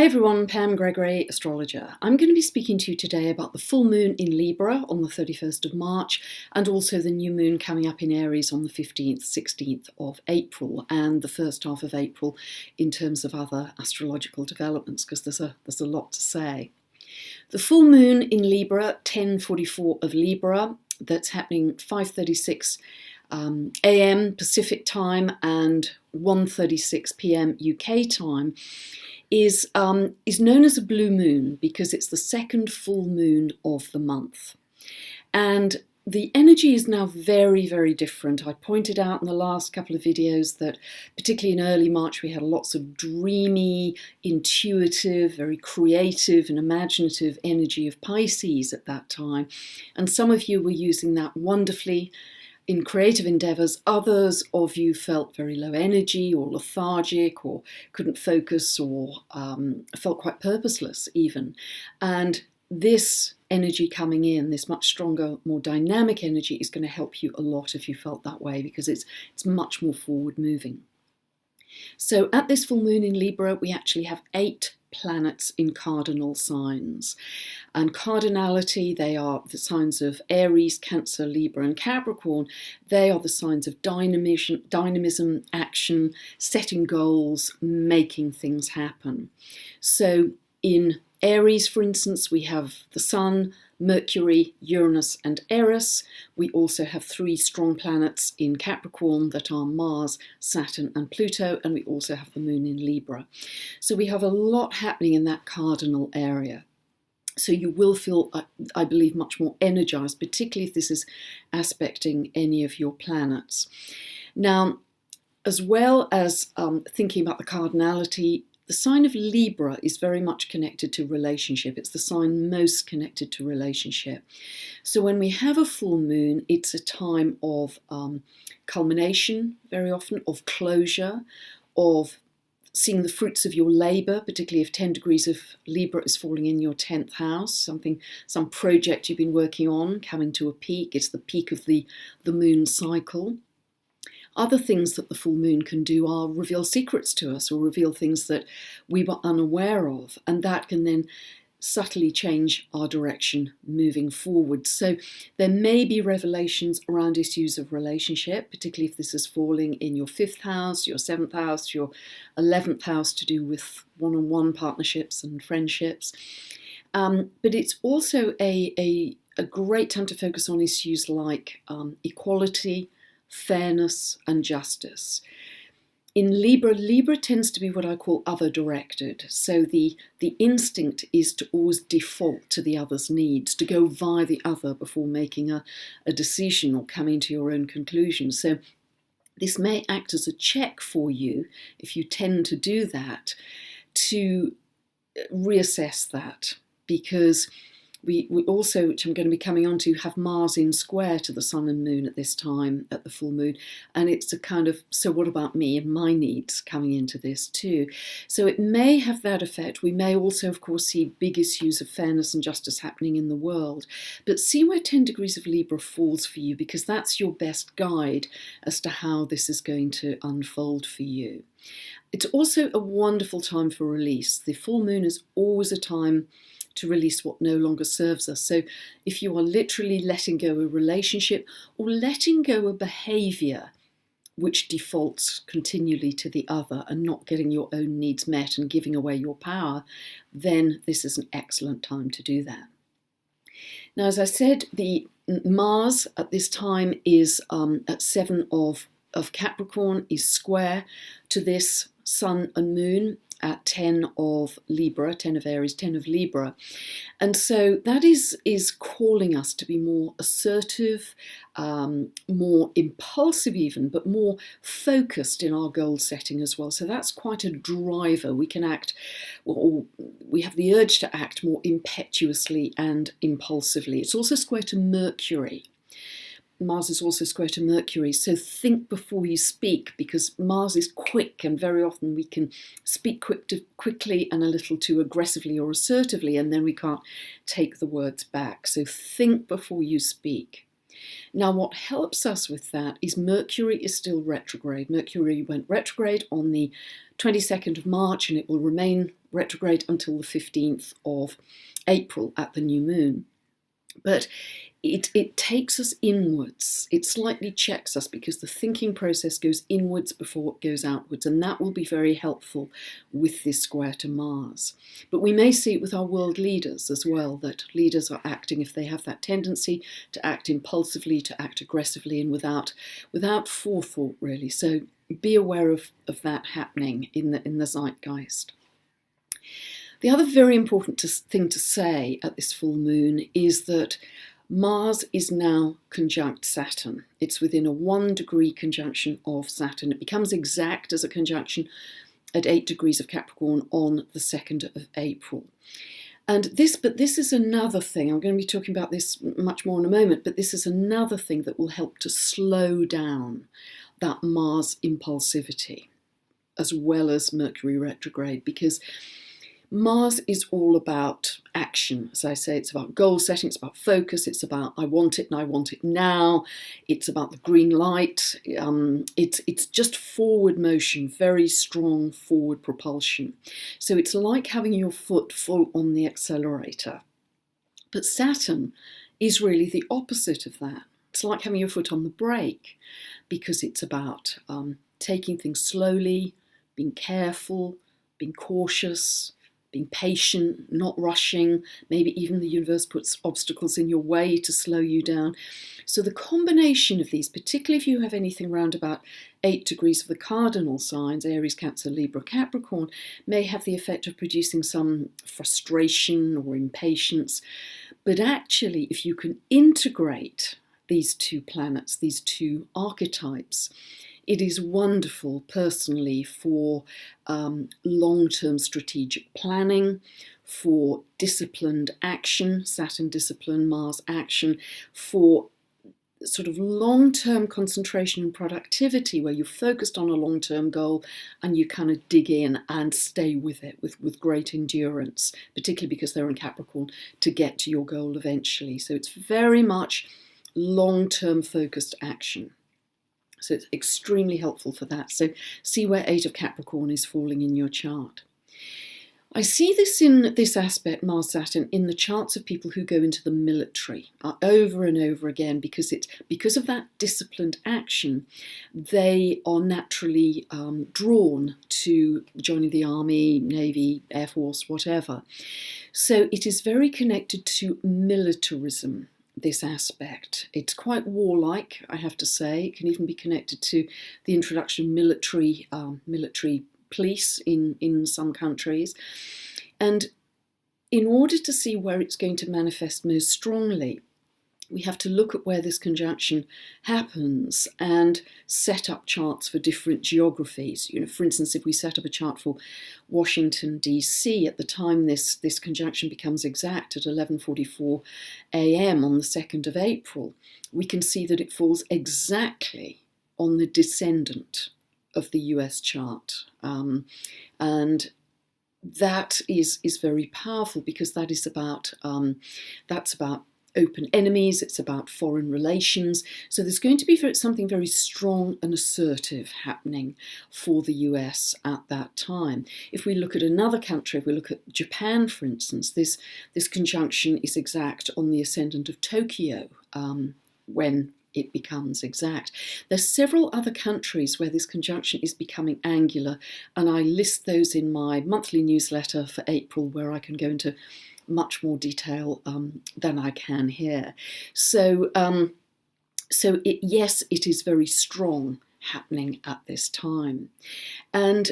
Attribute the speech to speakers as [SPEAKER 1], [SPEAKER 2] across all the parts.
[SPEAKER 1] Hi everyone, Pam Gregory, astrologer. I'm going to be speaking to you today about the full moon in Libra on the 31st of March and also the new moon coming up in Aries on the 15th, 16th of April and the first half of April in terms of other astrological developments, because there's a lot to say. The full moon in Libra, 10:44 of Libra, that's happening 5:36 a.m. Pacific time and 1:36 p.m. UK time, is known as a blue moon because it's the second full moon of the month. And the energy is now very, very different. I pointed out in the last couple of videos that particularly in early March we had lots of dreamy, intuitive, very creative and imaginative energy of Pisces at that time. And some of you were using that wonderfully in creative endeavours. Others of you felt very low energy or lethargic or couldn't focus or felt quite purposeless even. And this energy coming in, this much stronger, more dynamic energy, is going to help you a lot if you felt that way, because it's much more forward moving. So at this full moon in Libra, we actually have 8 planets in cardinal signs. And cardinality, they are the signs of Aries, Cancer, Libra and Capricorn. They are the signs of dynamism, action, setting goals, making things happen. So in Aries, for instance, we have the Sun, Mercury, Uranus and Eris. We also have 3 strong planets in Capricorn that are Mars, Saturn and Pluto, and we also have the moon in Libra. So we have a lot happening in that cardinal area. So you will feel, I believe, much more energized, particularly if this is aspecting any of your planets. Now, as well as thinking about the cardinality, the sign of Libra is very much connected to relationship. It's the sign most connected to relationship. So when we have a full moon, it's a time of culmination, very often, of closure, of seeing the fruits of your labour, particularly if 10 degrees of Libra is falling in your 10th house, some project you've been working on coming to a peak. It's the peak of the moon cycle. Other things that the full moon can do are reveal secrets to us or reveal things that we were unaware of, and that can then subtly change our direction moving forward. So there may be revelations around issues of relationship, particularly if this is falling in your 5th house, your 7th house, your 11th house, to do with one-on-one partnerships and friendships. But it's also a great time to focus on issues like equality, fairness and justice. In Libra, Libra tends to be what I call other-directed. So the instinct is to always default to the other's needs, to go via the other before making a decision or coming to your own conclusion. So this may act as a check for you, if you tend to do that, to reassess that, because we also, which I'm going to be coming on to, have Mars in square to the Sun and Moon at this time, at the full moon. And it's a kind of, so what about me and my needs coming into this too? So it may have that effect. We may also, of course, see big issues of fairness and justice happening in the world. But see where 10 degrees of Libra falls for you, because that's your best guide as to how this is going to unfold for you. It's also a wonderful time for release. The full moon is always a time to release what no longer serves us. So if you are literally letting go a relationship or letting go a behaviour which defaults continually to the other and not getting your own needs met and giving away your power, then this is an excellent time to do that. Now, as I said, the Mars at this time is at 7 of Capricorn, is square to this Sun and Moon at 10 of Libra, 10 of Aries, 10 of Libra. And so that is calling us to be more assertive, more impulsive even, but more focused in our goal setting as well. So that's quite a driver. We can act, or we have the urge to act more impetuously and impulsively. It's also square to Mercury. Mars is also square to Mercury, so think before you speak, because Mars is quick and very often we can speak quickly and a little too aggressively or assertively, and then we can't take the words back. So think before you speak. Now, what helps us with that is Mercury is still retrograde. Mercury went retrograde on the 22nd of March and it will remain retrograde until the 15th of April at the new moon. But it takes us inwards. It slightly checks us because the thinking process goes inwards before it goes outwards, and that will be very helpful with this square to Mars. But we may see it with our world leaders as well, that leaders are acting, if they have that tendency, to act impulsively, to act aggressively, and without forethought, really. So be aware of that happening in the zeitgeist. The other very important thing to say at this full moon is that Mars is now conjunct Saturn. It's within a 1 degree conjunction of Saturn. It becomes exact as a conjunction at 8 degrees of Capricorn on the 2nd of April. But this is another thing. I'm going to be talking about this much more in a moment, but this is another thing that will help to slow down that Mars impulsivity, as well as Mercury retrograde, because Mars is all about action. As I say, it's about goal setting, it's about focus, it's about I want it and I want it now. It's about the green light. It's just forward motion, very strong forward propulsion. So it's like having your foot full on the accelerator. But Saturn is really the opposite of that. It's like having your foot on the brake, because it's about taking things slowly, being careful, being cautious, being patient, not rushing. Maybe even the universe puts obstacles in your way to slow you down. So the combination of these, particularly if you have anything around about 8 degrees of the cardinal signs, Aries, Cancer, Libra, Capricorn, may have the effect of producing some frustration or impatience. But actually, if you can integrate these two planets, these two archetypes, it is wonderful personally for long-term strategic planning, for disciplined action, Saturn discipline, Mars action, for sort of long-term concentration and productivity where you're focused on a long-term goal and you kind of dig in and stay with it with great endurance, particularly because they're in Capricorn, to get to your goal eventually. So it's very much long-term focused action. So it's extremely helpful for that. So see where 8 of Capricorn is falling in your chart. I see this in this aspect, Mars-Saturn, in the charts of people who go into the military over and over again, because of that disciplined action, they are naturally drawn to joining the army, navy, air force, whatever. So it is very connected to militarism, this aspect. It's quite warlike, I have to say. It can even be connected to the introduction of military police in some countries. And in order to see where it's going to manifest most strongly, we have to look at where this conjunction happens and set up charts for different geographies. For instance, if we set up a chart for Washington, D.C., at the time this conjunction becomes exact at 11:44 a.m. on the 2nd of April, we can see that it falls exactly on the descendant of the US chart. And that is very powerful, because that is about open enemies, it's about foreign relations. So there's going to be something very strong and assertive happening for the US at that time. If we look at another country, if we look at Japan, for instance, this conjunction is exact on the ascendant of Tokyo when it becomes exact. There's several other countries where this conjunction is becoming angular, and I list those in my monthly newsletter for April, where I can go into much more detail than I can here. So yes, it is very strong happening at this time. And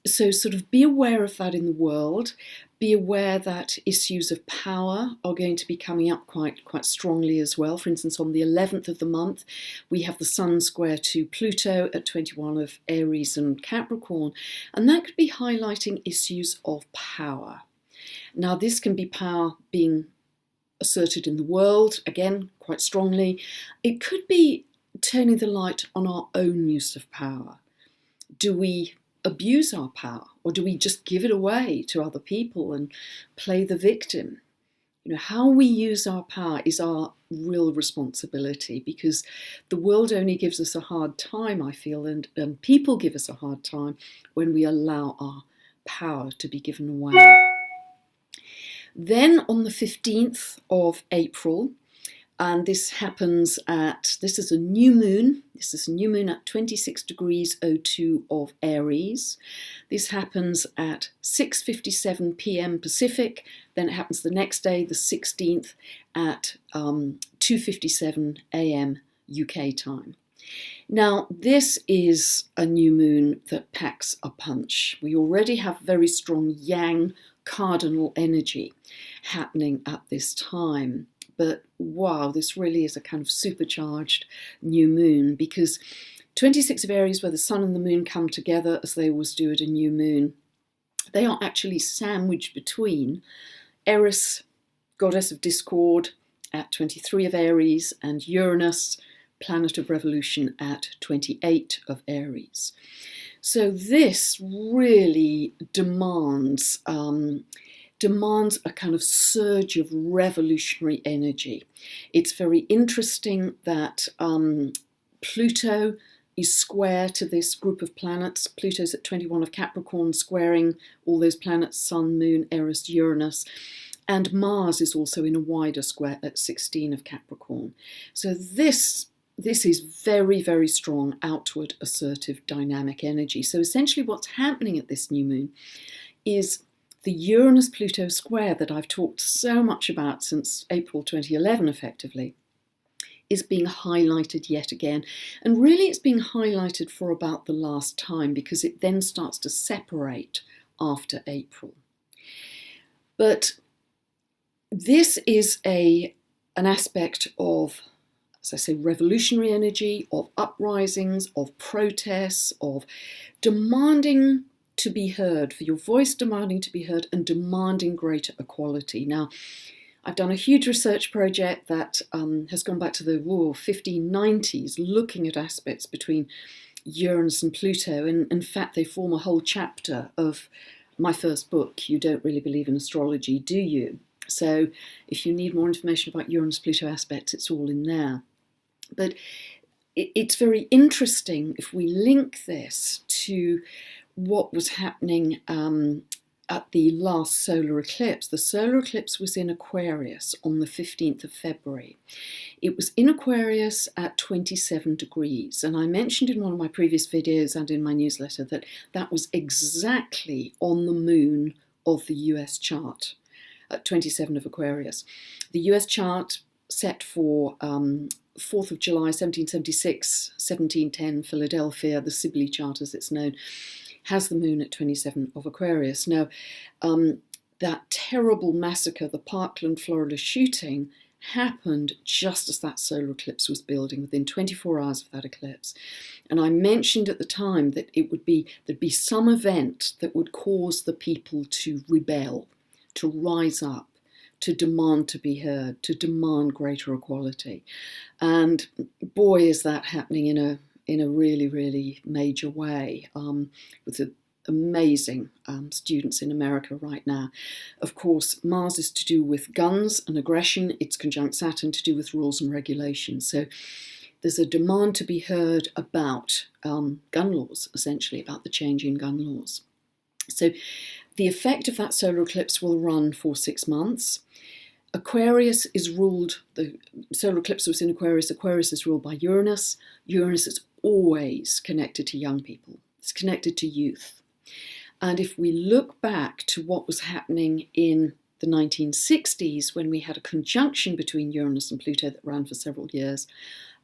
[SPEAKER 1] so sort of be aware of that in the world. Be aware that issues of power are going to be coming up quite strongly as well. For instance, on the 11th of the month, we have the Sun square to Pluto at 21 of Aries and Capricorn, and that could be highlighting issues of power. Now, this can be power being asserted in the world, again, quite strongly. It could be turning the light on our own use of power. Do we abuse our power, or do we just give it away to other people and play the victim? How we use our power is our real responsibility, because the world only gives us a hard time, I feel, and people give us a hard time when we allow our power to be given away. Then on the 15th of April, and this happens this is a new moon. This is a new moon at 26 degrees 02 of Aries. This happens at 6:57 p.m. Pacific. Then it happens the next day, the 16th, at 2:57 a.m. UK time. Now, this is a new moon that packs a punch. We already have very strong yang cardinal energy happening at this time. But wow, this really is a kind of supercharged new moon, because 26 of Aries, where the sun and the moon come together, as they always do at a new moon, they are actually sandwiched between Eris, goddess of discord, at 23 of Aries, and Uranus, planet of revolution, at 28 of Aries. So this really demands a kind of surge of revolutionary energy. It's very interesting that Pluto is square to this group of planets. Pluto's at 21 of Capricorn, squaring all those planets, Sun, Moon, Eris, Uranus. And Mars is also in a wider square at 16 of Capricorn. So this is very, very strong, outward, assertive, dynamic energy. So essentially what's happening at this new moon is the Uranus-Pluto square that I've talked so much about since April 2011, effectively, is being highlighted yet again. And really it's being highlighted for about the last time, because it then starts to separate after April. But this is an aspect of, as I say, revolutionary energy, of uprisings, of protests, of demanding to be heard, for your voice demanding to be heard and demanding greater equality. Now, I've done a huge research project that has gone back to the 1590s, looking at aspects between Uranus and Pluto, and in fact they form a whole chapter of my first book, You Don't Really Believe in Astrology, Do You? So if you need more information about Uranus-Pluto aspects, it's all in there. But it's very interesting if we link this to what was happening at the last solar eclipse. The solar eclipse was in Aquarius on the 15th of February. It was in Aquarius at 27 degrees. And I mentioned in one of my previous videos and in my newsletter that that was exactly on the moon of the US chart at 27 of Aquarius. The US chart set for 4th of July 1776, 1710 Philadelphia, the Sibley chart as it's known, has the moon at 27 of Aquarius. Now, that terrible massacre, the Parkland, Florida shooting, happened just as that solar eclipse was building, within 24 hours of that eclipse. And I mentioned at the time that there'd be some event that would cause the people to rebel, to rise up, to demand to be heard, to demand greater equality. And boy, is that happening in a really, really major way, with the amazing students in America right now. Of course, Mars is to do with guns and aggression. It's conjunct Saturn to do with rules and regulations. So there's a demand to be heard about gun laws, essentially, about the change in gun laws. So the effect of that solar eclipse will run for 6 months. Aquarius is ruled, the solar eclipse was in Aquarius. Aquarius is ruled by Uranus. Uranus is always connected to young people. It's connected to youth. And if we look back to what was happening in the 1960s, when we had a conjunction between Uranus and Pluto that ran for several years,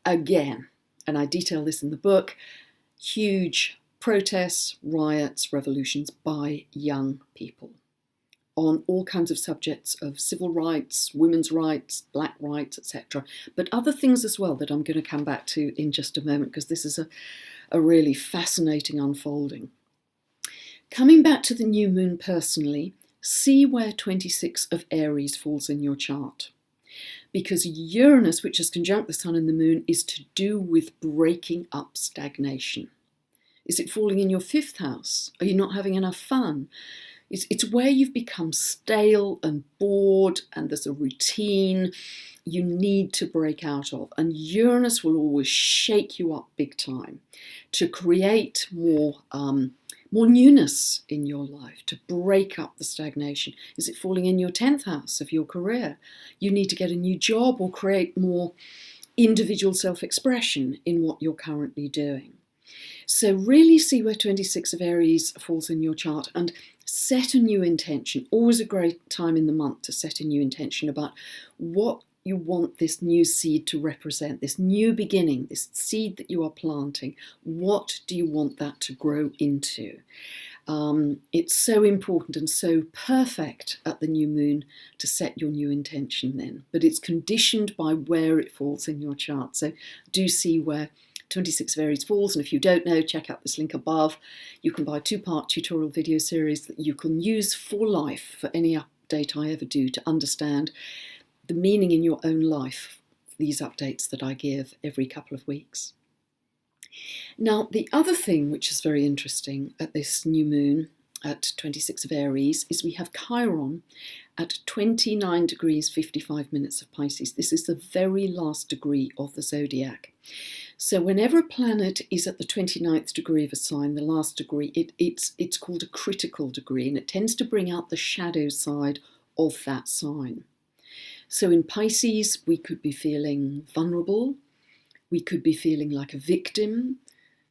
[SPEAKER 1] again, and I detail this in the book, huge protests, riots, revolutions by young people on all kinds of subjects of civil rights, women's rights, black rights, etc. But other things as well that I'm going to come back to in just a moment, because this is a really fascinating unfolding. Coming back to the new moon personally, see where 26 of Aries falls in your chart. Because Uranus, which is conjunct the sun and the moon, is to do with breaking up stagnation. Is it falling in your 5th house? Are you not having enough fun? It's where you've become stale and bored and there's a routine you need to break out of. And Uranus will always shake you up big time to create more more newness in your life, to break up the stagnation? Is it falling in your 10th house of your career? You need to get a new job or create more individual self-expression in what you're currently doing. So really see where 26 of Aries falls in your chart and set a new intention. Always a great time in the month to set a new intention about what you want this new seed to represent, this new beginning, this seed that you are planting. What do you want that to grow into? It's so important and so perfect at the new moon to set your new intention then, but it's conditioned by where it falls in your chart. So do see where 26 of Aries falls, and if you don't know, check out this link above. You can buy a 2-part tutorial video series that you can use for life for any update I ever do to understand the meaning in your own life, these updates that I give every couple of weeks. Now, the other thing which is very interesting at this new moon at 26 of Aries is we have Chiron at 29 degrees 55 minutes of Pisces. This is the very last degree of the zodiac. So whenever a planet is at the 29th degree of a sign, the last degree, it's called a critical degree, and it tends to bring out the shadow side of that sign. So in Pisces, we could be feeling vulnerable, we could be feeling like a victim,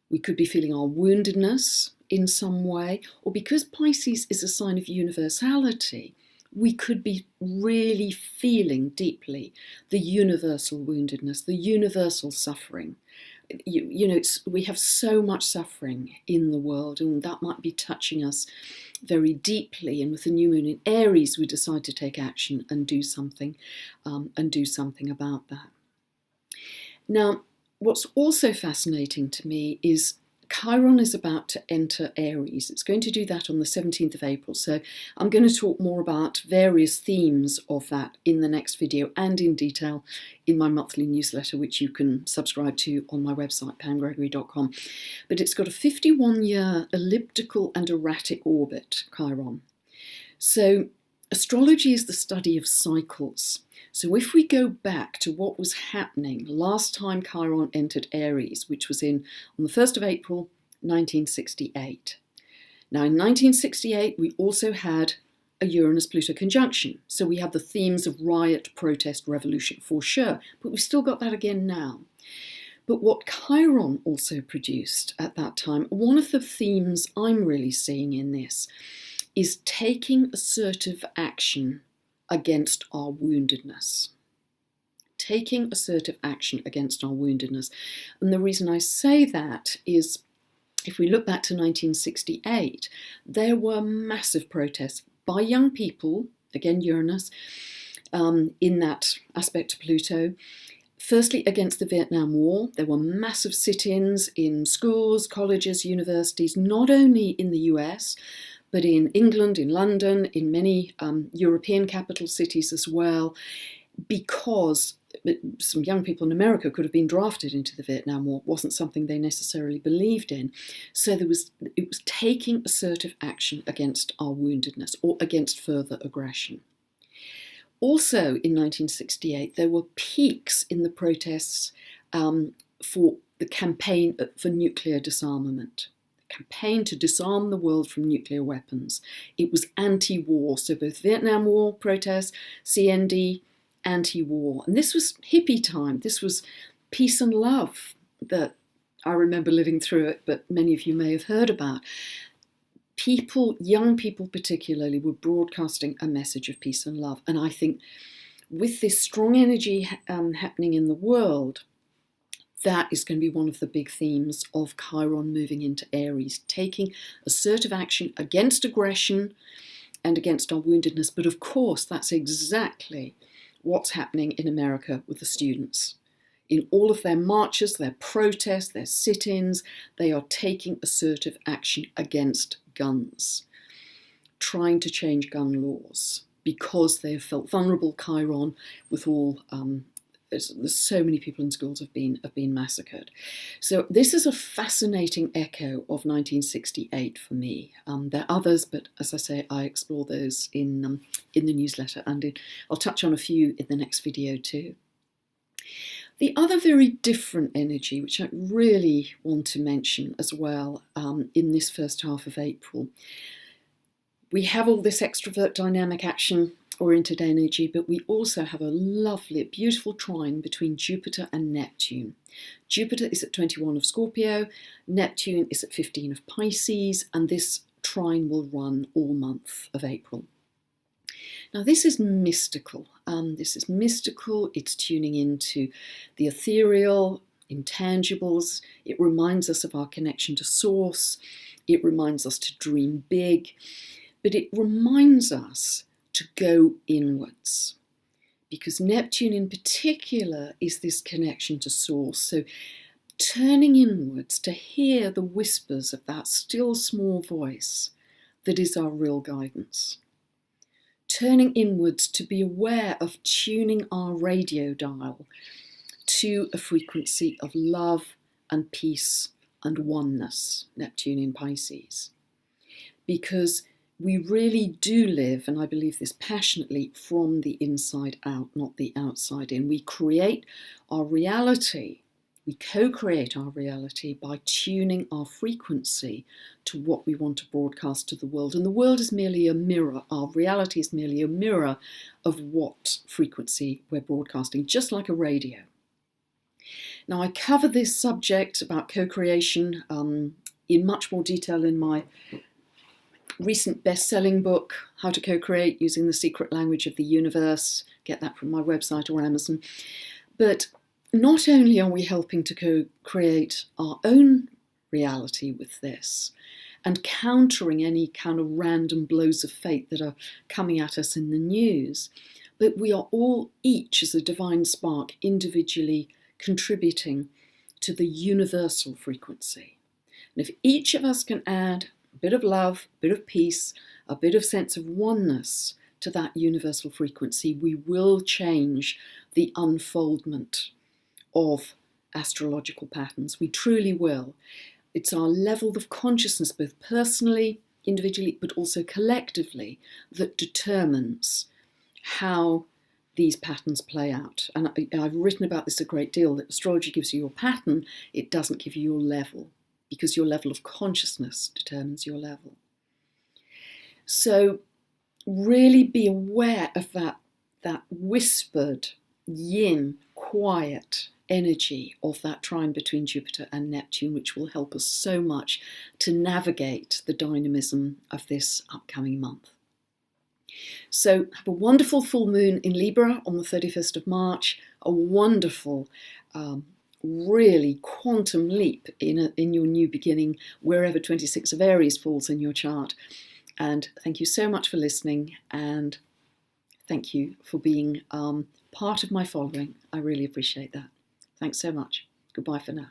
[SPEAKER 1] we could be feeling our woundedness in some way, or because Pisces is a sign of universality, we could be really feeling deeply the universal woundedness, the universal suffering. You know, we have so much suffering in the world, and that might be touching us very deeply. And with the new moon in Aries, we decide to take action and do something about that. Now, what's also fascinating to me is Chiron is about to enter Aries. It's going to do that on the 17th of April. So I'm going to talk more about various themes of that in the next video and in detail in my monthly newsletter, which you can subscribe to on my website, pamgregory.com. But it's got a 51-year elliptical and erratic orbit, Chiron. So astrology is the study of cycles. So if we go back to what was happening last time Chiron entered Aries, which was on the 1st of April, 1968. Now in 1968, we also had a Uranus-Pluto conjunction. So we have the themes of riot, protest, revolution for sure, but we've still got that again now. But what Chiron also produced at that time, one of the themes I'm really seeing in this is taking assertive action against our woundedness. Taking assertive action against our woundedness. And the reason I say that is, if we look back to 1968, there were massive protests by young people, again Uranus, in that aspect of Pluto. Firstly, against the Vietnam War. There were massive sit-ins in schools, colleges, universities, not only in the US, but in England, in London, in many European capital cities as well, because some young people in America could have been drafted into the Vietnam War. It wasn't something they necessarily believed in. So it was taking assertive action against our woundedness or against further aggression. Also in 1968, there were peaks in the protests for the campaign for nuclear disarmament. Campaign to disarm the world from nuclear weapons. It was anti-war, so both Vietnam War protests, CND, anti-war. And this was hippie time. This was peace and love that I remember living through it, but many of you may have heard about. People, young people particularly, were broadcasting a message of peace and love. And I think with this strong energy happening in the world, that is going to be one of the big themes of Chiron moving into Aries, taking assertive action against aggression and against our woundedness. But of course, that's exactly what's happening in America with the students. In all of their marches, their protests, their sit-ins, they are taking assertive action against guns, trying to change gun laws because they have felt vulnerable. Chiron, with all there's so many people in schools have been massacred. So this is a fascinating echo of 1968 for me. There are others, but as I say, I explore those in the newsletter, and I'll touch on a few in the next video too. The other very different energy, which I really want to mention as well in this first half of April, we have all this extrovert dynamic action oriented energy, but we also have a lovely, beautiful trine between Jupiter and Neptune. Jupiter is at 21 of Scorpio, Neptune is at 15 of Pisces, and this trine will run all month of April. Now this is mystical. It's tuning into the ethereal, intangibles. It reminds us of our connection to Source. It reminds us to dream big, but it reminds us to go inwards, because Neptune in particular is this connection to Source. So turning inwards to hear the whispers of that still small voice that is our real guidance. Turning inwards to be aware of tuning our radio dial to a frequency of love and peace and oneness, Neptune in Pisces. Because we really do live, and I believe this passionately, from the inside out, not the outside in. We create our reality, we co-create our reality by tuning our frequency to what we want to broadcast to the world. And the world is merely a mirror, our reality is merely a mirror of what frequency we're broadcasting, just like a radio. Now, I cover this subject about co-creation in much more detail in my recent best-selling book, How to Co-Create Using the Secret Language of the Universe. Get that from my website or Amazon. But not only are we helping to co-create our own reality with this and countering any kind of random blows of fate that are coming at us in the news, but we are all each as a divine spark individually contributing to the universal frequency. And if each of us can add a bit of love, a bit of peace, a bit of sense of oneness to that universal frequency, we will change the unfoldment of astrological patterns. We truly will. It's our level of consciousness, both personally, individually, but also collectively, that determines how these patterns play out. And I've written about this a great deal, that astrology gives you your pattern, it doesn't give you your level, because your level of consciousness determines your level. So really be aware of that whispered, yin, quiet energy of that trine between Jupiter and Neptune, which will help us so much to navigate the dynamism of this upcoming month. So have a wonderful full moon in Libra on the 31st of March, a wonderful really quantum leap in your new beginning, wherever 26 of Aries falls in your chart. And thank you so much for listening, and thank you for being part of my following. I really appreciate that. Thanks so much. Goodbye for now.